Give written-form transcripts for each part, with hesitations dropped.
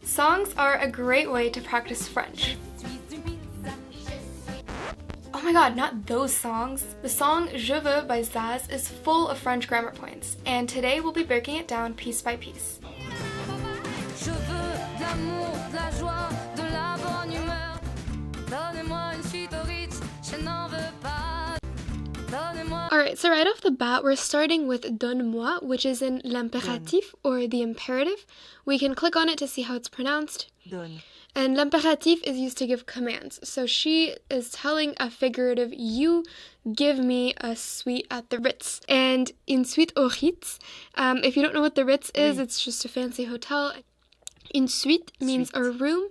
Songs are a great way to practice French. Oh my god, not those songs. The song Je Veux by Zaz is full of French grammar points, and today we'll be breaking it down piece by piece. Je veux de l'amour, de la joie, de la bonne humeur. Donnez-moi une suite au Ritz, je n'en veux pas. Donnez-moi. Alright, so right off the bat, we're starting with donne-moi, which is in l'impératif, or the imperative. We can click on it to see how it's pronounced. Donne. And l'impératif is used to give commands. So she is telling a figurative, you give me a suite at the Ritz. And une suite au Ritz, if you don't know what the Ritz is, it's just a fancy hotel. Une suite means a room,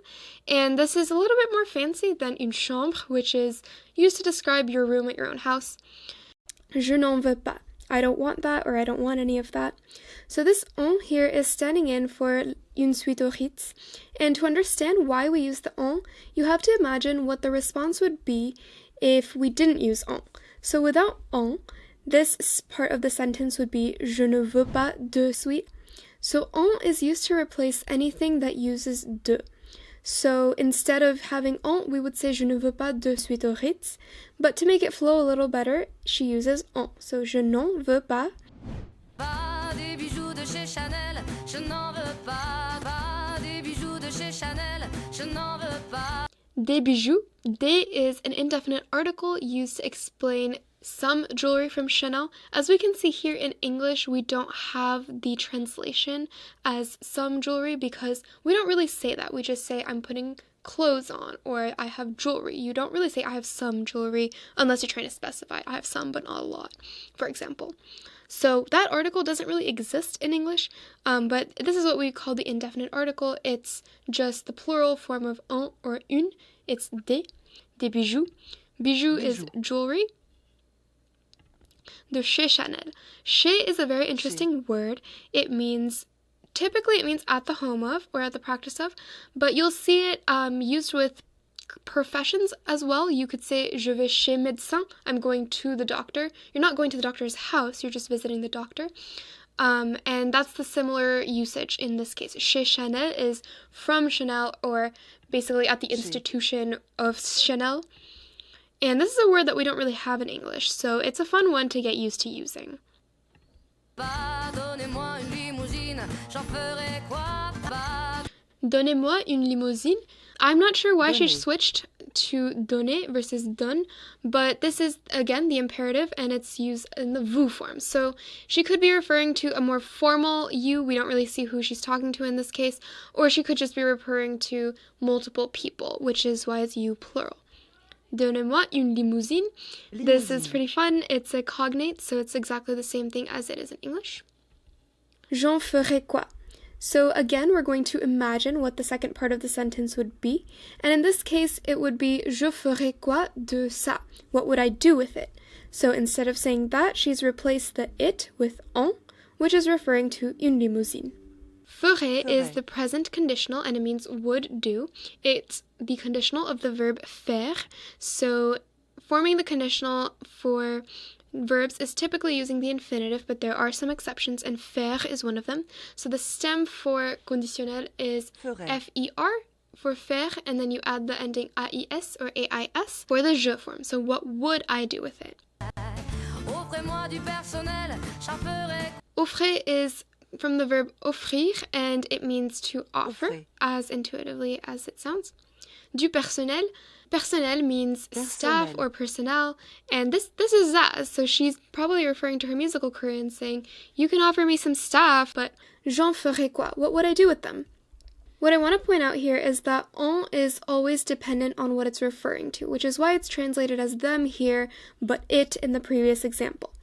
and this is a little bit more fancy than une chambre, which is used to describe your room at your own house. Je n'en veux pas. I don't want that, or I don't want any of that. So this on here is standing in for une suite au Ritz. And to understand why we use the on, you have to imagine what the response would be if we didn't use on. So without on, this part of the sentence would be je ne veux pas de suite. So on is used to replace anything that uses de. So instead of having on, we would say je ne veux pas de suite au Ritz. But to make it flow a little better, she uses on. So je n'en veux pas. Pas des bijoux de chez Chanel, je n'en veux pas. Pas des bijoux de chez Chanel, je n'en veux pas. Des bijoux. Des is an indefinite article used to explain some jewelry from Chanel. As we can see here in English, we don't have the translation as some jewelry because we don't really say that. We just say I'm putting clothes on or I have jewelry. You don't really say I have some jewelry unless you're trying to specify I have some but not a lot, for example. So that article doesn't really exist in English, but this is what we call the indefinite article. It's just the plural form of un or une. It's des bijoux. Bijoux is jewelry. De chez Chanel. Chez is a very interesting word. Typically it means at the home of or at the practice of, but you'll see it used with professions as well. You could say je vais chez médecin. I'm going to the doctor. You're not going to the doctor's house, you're just visiting the doctor. And that's the similar usage in this case. Chez Chanel is from Chanel or basically at the institution of Chanel. And this is a word that we don't really have in English, so it's a fun one to get used to using. Donnez-moi une limousine, j'en ferai quoi? Donnez-moi une limousine. I'm not sure why she switched to donner versus donne, but this is, again, the imperative, and it's used in the vous form. So she could be referring to a more formal you. We don't really see who she's talking to in this case, or she could just be referring to multiple people, which is why it's you plural. Donnez-moi une limousine. This is pretty fun. It's a cognate, so it's exactly the same thing as it is in English. J'en ferai quoi? So again, we're going to imagine what the second part of the sentence would be. And in this case, it would be je ferai quoi de ça? What would I do with it? So instead of saying that, she's replaced the it with en, which is referring to une limousine. Ferai is the present conditional, and it means would do. It's the conditional of the verb faire. So forming the conditional for verbs is typically using the infinitive, but there are some exceptions, and faire is one of them. So the stem for conditionnel is F-E-R for faire, and then you add the ending A-I-S or A-I-S for the je form. So what would I do with it? Offrez-moi du personnel, j'en ferai. Offrir is from the verb offrir, and it means to offer, as intuitively as it sounds. Du personnel. Personnel means staff or personnel, and this is Zaz, so she's probably referring to her musical career and saying, you can offer me some staff, but j'en ferai quoi? What would I do with them? What I want to point out here is that on is always dependent on what it's referring to, which is why it's translated as them here, but it in the previous example.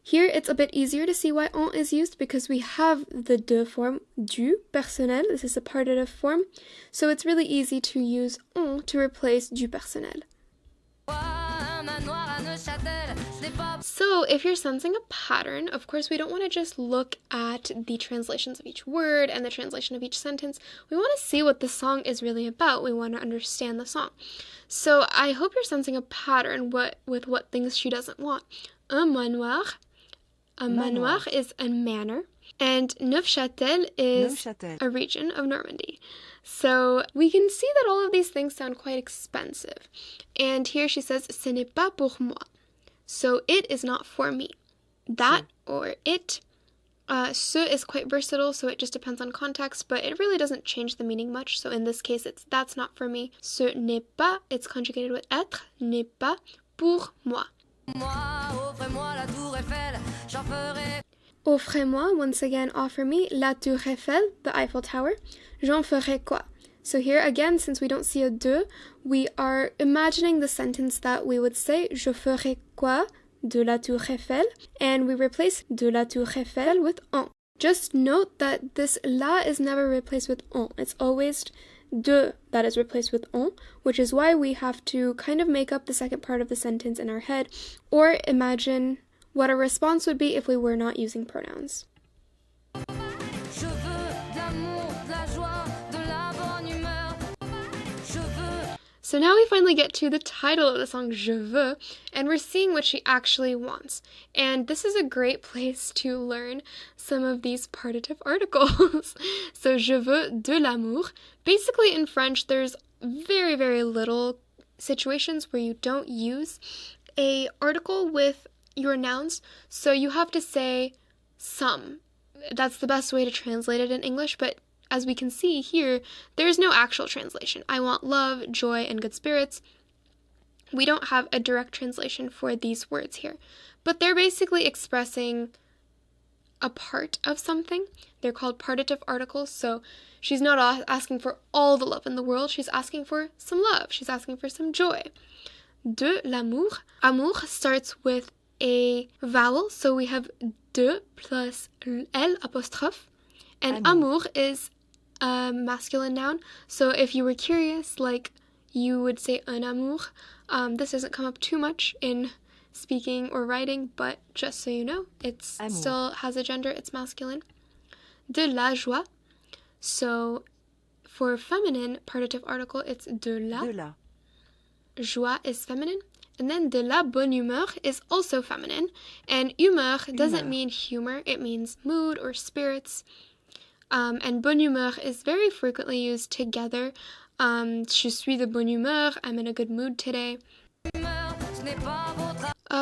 Here, it's a bit easier to see why on is used because we have the de form, du personnel. This is a partitive form. So it's really easy to use on to replace du personnel. So if you're sensing a pattern, of course, we don't want to just look at the translations of each word and the translation of each sentence. We want to see what the song is really about. We want to understand the song. So I hope you're sensing a pattern with what things she doesn't want. Un manoir. A manoir is a manor. And Neufchâtel is Neufchâtel. a region of Normandy. So we can see that all of these things sound quite expensive. And here she says, ce n'est pas pour moi. So it is not for me. That or it. Ce is quite versatile, so it just depends on context, but it really doesn't change the meaning much. So in this case, it's that's not for me. Ce n'est pas, it's conjugated with être, n'est pas pour moi. Offrez-moi la tour Eiffel, j'en ferai. Offrez-moi, once again, offer me, la tour Eiffel, the Eiffel Tower. J'en ferai quoi? So here again, since we don't see a de, we are imagining the sentence that we would say, je ferai quoi de la tour Eiffel, and we replace de la tour Eiffel with en. Just note that this la is never replaced with en. It's always de that is replaced with en, which is why we have to kind of make up the second part of the sentence in our head, or imagine what a response would be if we were not using pronouns. Je veux de l'amour, de la joie, de la bonne humeur. Je veux. So now we finally get to the title of the song, Je veux, and we're seeing what she actually wants. And this is a great place to learn some of these partitive articles. So, je veux de l'amour. Basically, in French, there's very, very little situations where you don't use a article with your nouns. So you have to say some. That's the best way to translate it in English, but as we can see here, there's no actual translation. I want love, joy, and good spirits. We don't have a direct translation for these words here, but they're basically expressing a part of something. They're called partitive articles, so she's not asking for all the love in the world. She's asking for some love. She's asking for some joy. De l'amour. Amour starts with a vowel, so we have de plus L apostrophe, and amour is a masculine noun. So if you were curious, like, you would say un amour. This doesn't come up too much in speaking or writing, but just so you know, it still has a gender, it's masculine. De la joie. So for feminine partitive article, it's de la. De la. Joie is feminine. And then de la bonne humeur is also feminine. And humeur doesn't mean humor, it means mood or spirits. And bonne humeur is very frequently used together. Je suis de bonne humeur, I'm in a good mood today.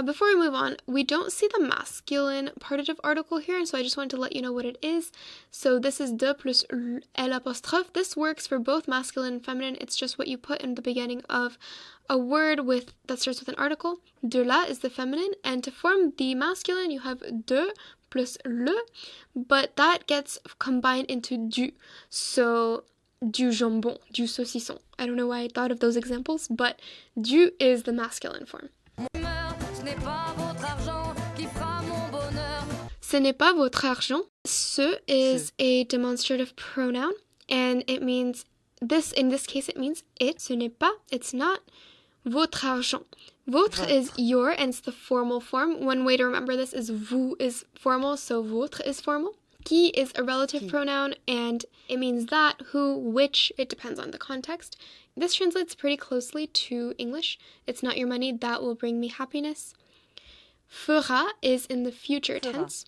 Before we move on, we don't see the masculine partitive article here, and so I just wanted to let you know what it is. So this is de plus L apostrophe. This works for both masculine and feminine. It's just what you put in the beginning of a word that starts with an article. De la is the feminine, and to form the masculine, you have de plus le, but that gets combined into du. So du jambon, du saucisson. I don't know why I thought of those examples, but du is the masculine form. Ce n'est pas votre argent. Ce is a demonstrative pronoun, and it means this. In this case, it means it. Ce n'est pas. It's not. Votre argent. Votre is your, and it's the formal form. One way to remember this is vous is formal, so votre is formal. Qui is a relative pronoun, and it means that, who, which. It depends on the context. This translates pretty closely to English. It's not your money that will bring me happiness. Fera is in the future tense.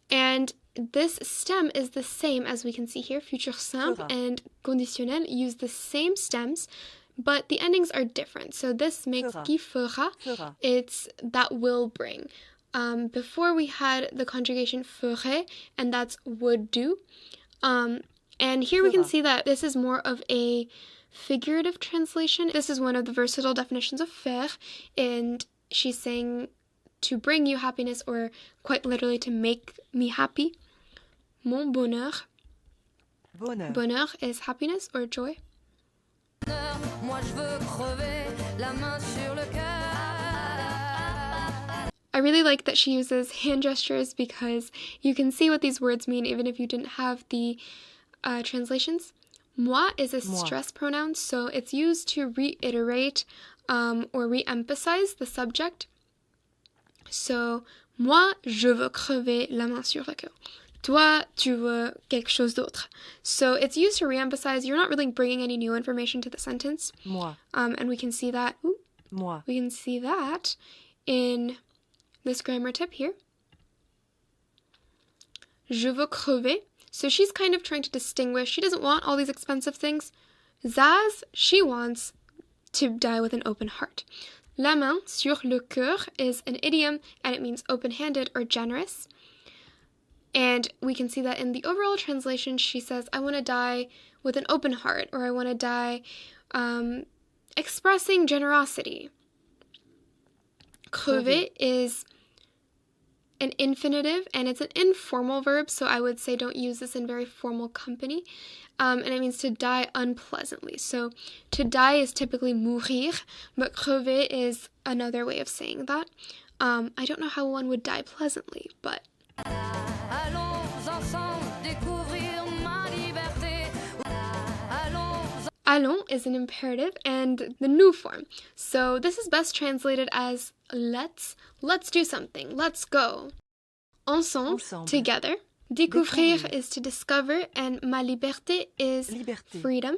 And this stem is the same as we can see here. Futur simple and conditionnel use the same stems, but the endings are different. So this makes qui fera. It's that will bring. Before we had the conjugation ferait, and that's would do. And here we can see that this is more of a figurative translation. This is one of the versatile definitions of faire, and she's saying to bring you happiness, or quite literally to make me happy. Mon bonheur. Bonheur is happiness or joy. I really like that she uses hand gestures because you can see what these words mean even if you didn't have the translations. Moi is a stress pronoun, so it's used to reiterate or re-emphasize the subject. So, moi, je veux crever la main sur le cœur. Toi, tu veux quelque chose d'autre. So, it's used to re-emphasize. You're not really bringing any new information to the sentence. Moi. And we can see that. Moi. We can see that in this grammar tip here. Je veux crever. So she's kind of trying to distinguish. She doesn't want all these expensive things. Zaz, she wants to die with an open heart. La main sur le cœur is an idiom, and it means open-handed or generous. And we can see that in the overall translation, she says, I want to die with an open heart, or I want to die expressing generosity. Crever is an infinitive, and it's an informal verb, so I would say don't use this in very formal company. And it means to die unpleasantly. So to die is typically mourir, but crever is another way of saying that. I don't know how one would die pleasantly, but... Allons ensemble découvrir ma liberté. Allons is an imperative and the new form. So this is best translated as let's do something, let's go. Ensemble, together. Découvrir is to discover, and ma liberté is freedom.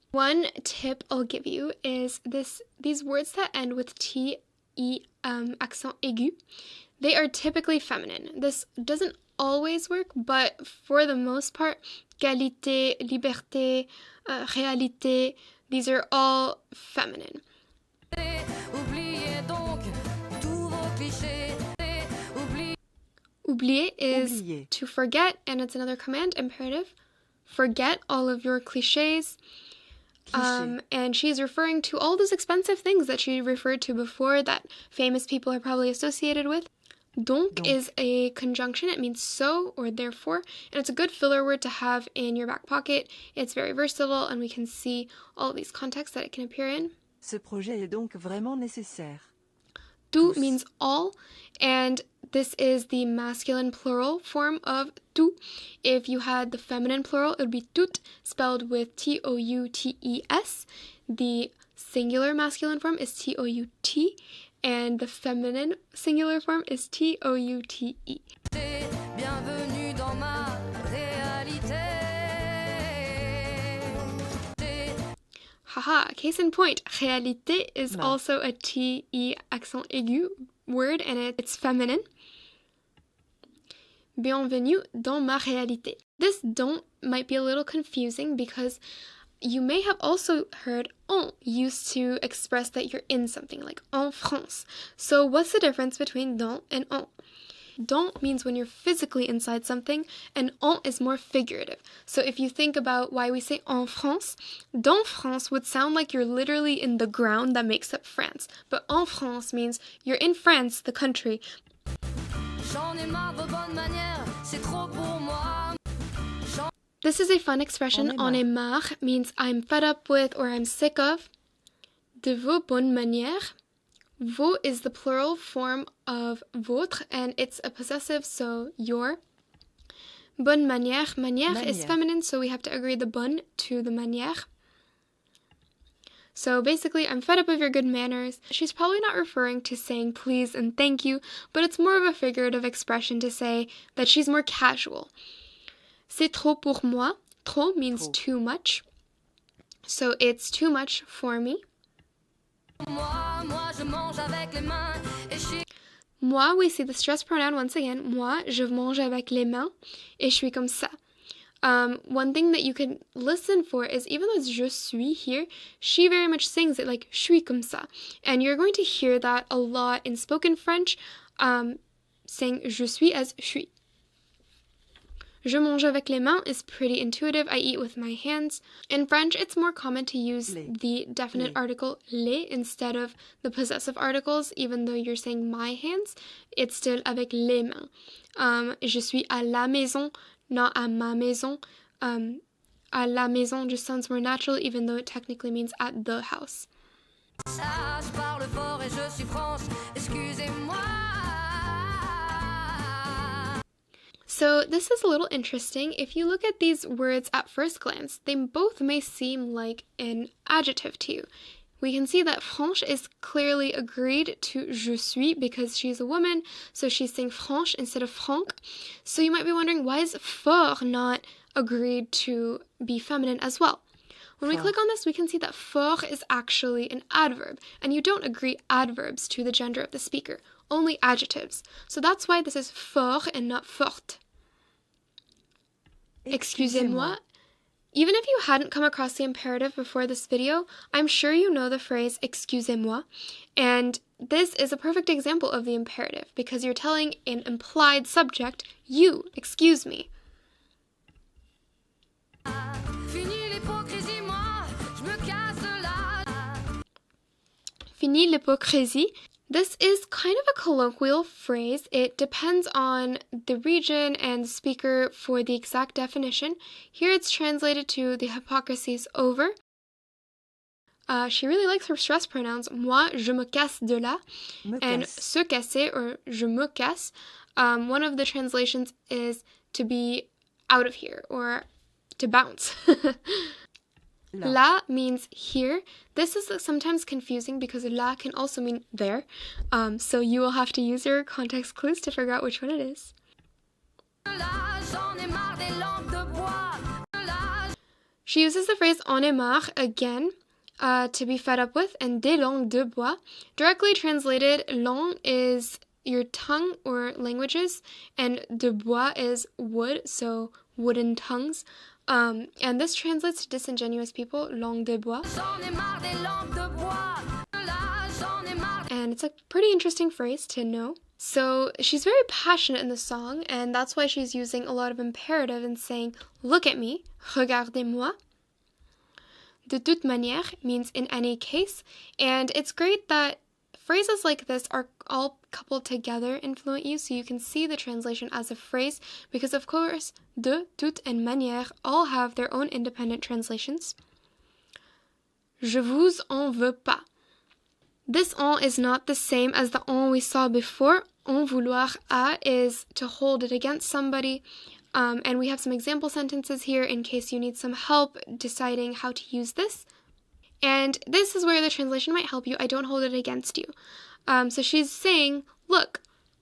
One tip I'll give you is these words that end with T, E, accent aigu. They are typically feminine. This doesn't always work, but for the most part, qualité, liberté, réalité, these are all feminine. Oublier is to forget, and it's another command, imperative. Forget all of your cliches. And she's referring to all those expensive things that she referred to before that famous people are probably associated with. Donc is a conjunction. It means so or therefore, and it's a good filler word to have in your back pocket. It's very versatile, and we can see all these contexts that it can appear in. Ce projet est donc vraiment nécessaire. Tout means all, and this is the masculine plural form of tout. If you had the feminine plural, it would be tout, spelled with T-O-U-T-E-S. The singular masculine form is T-O-U-T, and the feminine singular form is T-O-U-T-E. Bienvenue dans ma réalité. Haha, case in point, réalité is also a T-E accent aigu word, and it's feminine. Bienvenue dans ma réalité. This don't might be a little confusing because you may have also heard en used to express that you're in something, like en France. So what's the difference between dans and en? Dans means when you're physically inside something, and en is more figurative. So if you think about why we say en France, dans France would sound like you're literally in the ground that makes up France. But en France means you're in France, the country. J'en ai marre de bonnes manières, c'est trop pour moi. This is a fun expression. En ai marre means I'm fed up with or I'm sick of. De vos bonnes manières. Vos is the plural form of votre, and it's a possessive, so your. Bonne manière. Manière is feminine, so we have to agree the bonne to the manière. So basically, I'm fed up of your good manners. She's probably not referring to saying please and thank you, but it's more of a figurative expression to say that she's more casual. C'est trop pour moi. Trop means too much. So it's too much for me. Moi, je mange avec les mains et je suis... Moi, we see the stress pronoun once again. Moi, je mange avec les mains et je suis comme ça. One thing that you can listen for is, even though it's je suis here, she very much sings it like je suis comme ça. And you're going to hear that a lot in spoken French, saying je suis as je suis. Je mange avec les mains is pretty intuitive. I eat with my hands. In French, it's more common to use the definite article les instead of the possessive articles. Even though you're saying my hands, it's still avec les mains. Je suis à la maison, not à ma maison. À la maison just sounds more natural, even though it technically means at the house. Ça, je parle fort et je suis France, excusez-moi. So this is a little interesting. If you look at these words at first glance, they both may seem like an adjective to you. We can see that franche is clearly agreed to je suis because she's a woman, so she's saying franche instead of franc. So you might be wondering, why is fort not agreed to be feminine as well? When we click on this, we can see that fort is actually an adverb, and you don't agree adverbs to the gender of the speaker, only adjectives. So that's why this is fort and not forte. excusez-moi. Even if you hadn't come across the imperative before this video, I'm sure you know the phrase excusez-moi, and this is a perfect example of the imperative because you're telling an implied subject, you, excuse me. Fini l'hypocrisie, moi, je me casse là. Fini l'hypocrisie. This is kind of a colloquial phrase. It depends on the region and the speaker for the exact definition. Here it's translated to the hypocrisy's over. She really likes her stress pronouns. Moi, je me casse de là. And se casser, or je me casse, one of the translations is to be out of here, or to bounce. La means here. This is sometimes confusing because la can also mean there. So you will have to use your context clues to figure out which one it is. She uses the phrase en est marre again to be fed up with, and des langues de bois. Directly translated, langue is your tongue or languages, and de bois is wood, so wooden tongues. And this translates to disingenuous people, langue de bois. And it's a pretty interesting phrase to know. So she's very passionate in the song, and that's why she's using a lot of imperative and saying, look at me, regardez-moi. De toute manière means in any case, and it's great that phrases like this are all coupled together in FluentU, so you can see the translation as a phrase, because of course, de, toute, and manière all have their own independent translations. Je vous en veux pas. This en is not the same as the en we saw before. En vouloir à is to hold it against somebody. And we have some example sentences here in case you need some help deciding how to use this. And this is where the translation might help you. I don't hold it against you. So she's saying, look,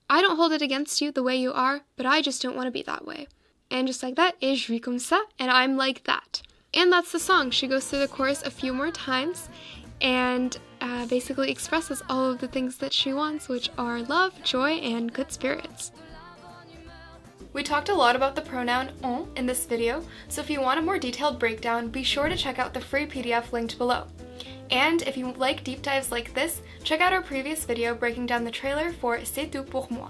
I don't hold it against you the way you are, but I just don't want to be that way. And just like that, et je suis comme ça, and I'm like that. And that's the song. She goes through the chorus a few more times and basically expresses all of the things that she wants, which are love, joy, and good spirits. We talked a lot about the pronoun on in this video, so if you want a more detailed breakdown, be sure to check out the free PDF linked below. And if you like deep dives like this, check out our previous video breaking down the trailer for C'est tout pour moi.